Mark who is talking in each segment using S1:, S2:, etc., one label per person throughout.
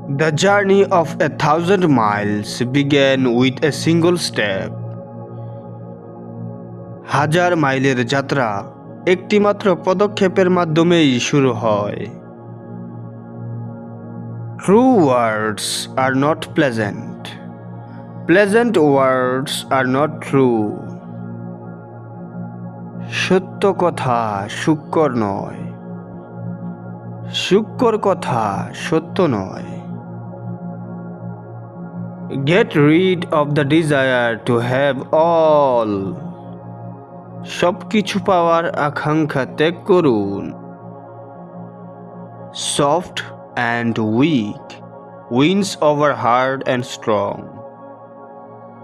S1: The journey of 1,000 miles began with a single step. হাজার মাইলের যাত্রা একটিমাত্র পদক্ষেপের মাধ্যমেই শুরু হয়। True words are not pleasant. Pleasant words are not true. সত্য কথা সুক্কর নয়, সুক্কর কথা সত্য নয়। Get rid of the desire to have all. সবকিছু পাওয়ার আকাঙ্ক্ষা ত্যাগ করুন। Soft and weak wins over hard and strong.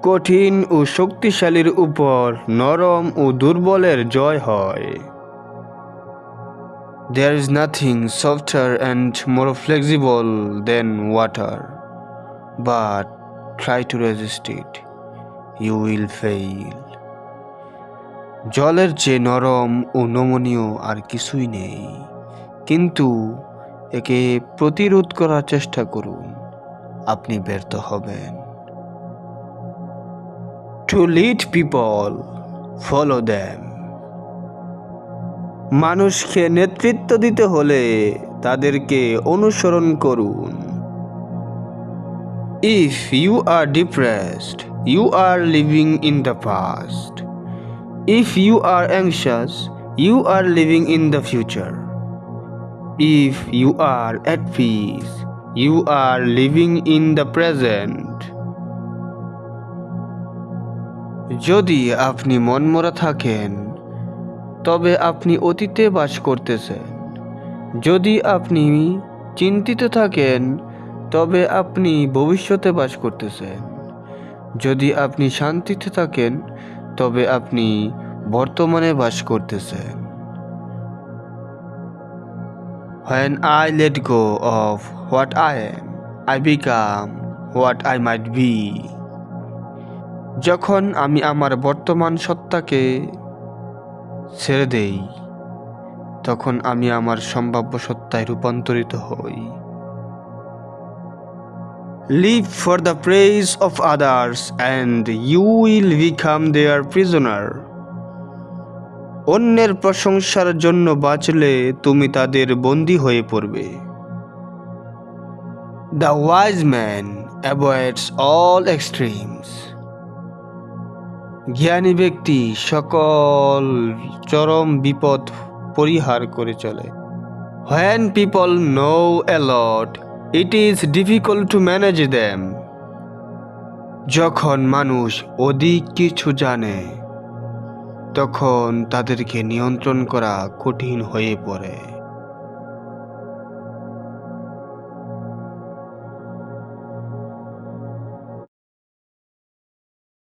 S1: কঠিন ও শক্তিশালীর উপর নরম ও দুর্বলের জয় হয়। There is nothing softer and more flexible than water, but try to resist it. You will fail. জলের চেয়ে নরম ও নমনীয় আর কিছুই নেই, কিন্তু একে প্রতিরোধ করার চেষ্টা করুন, আপনি ব্যর্থ হবেন। To lead people, follow them. মানুষকে নেতৃত্ব দিতে হলে তাদেরকে অনুসরণ করুন। If you are depressed, you are living in the past. If you are anxious, you are living in the future. If you are at peace, you are living in the present. যদি আপনি মনমরা থাকেন, তবে আপনি অতীতে বাস করতেছেন। যদি আপনি চিন্তিত থাকেন, তবে আপনি ভবিষ্যতে বাস করতেছেন। যদি আপনি শান্তিতে থাকেন, তবে আপনি বর্তমানে বাস করতেছেন। When I let go of what I am, I become what I might be. যখন আমি আমার বর্তমান সত্তাকে ছেড়ে দেই, তখন আমি আমার সম্ভাব্য সত্তায় রূপান্তরিত হই। Live for the praise of others and you will become their prisoner. অন্যের প্রশংসার জন্য বাঁচলে তুমি তাদের বন্দী হয়ে পড়বে। The wise man avoids all extremes. জ্ঞানী ব্যক্তি সকল চরম বিপদ পরিহার করে চলে। When people know a lot, it is difficult to manage them. যখন মানুষ অধিক কিছু জানে, তখন তাদেরকে নিয়ন্ত্রণ করা কঠিন হয়ে পড়ে।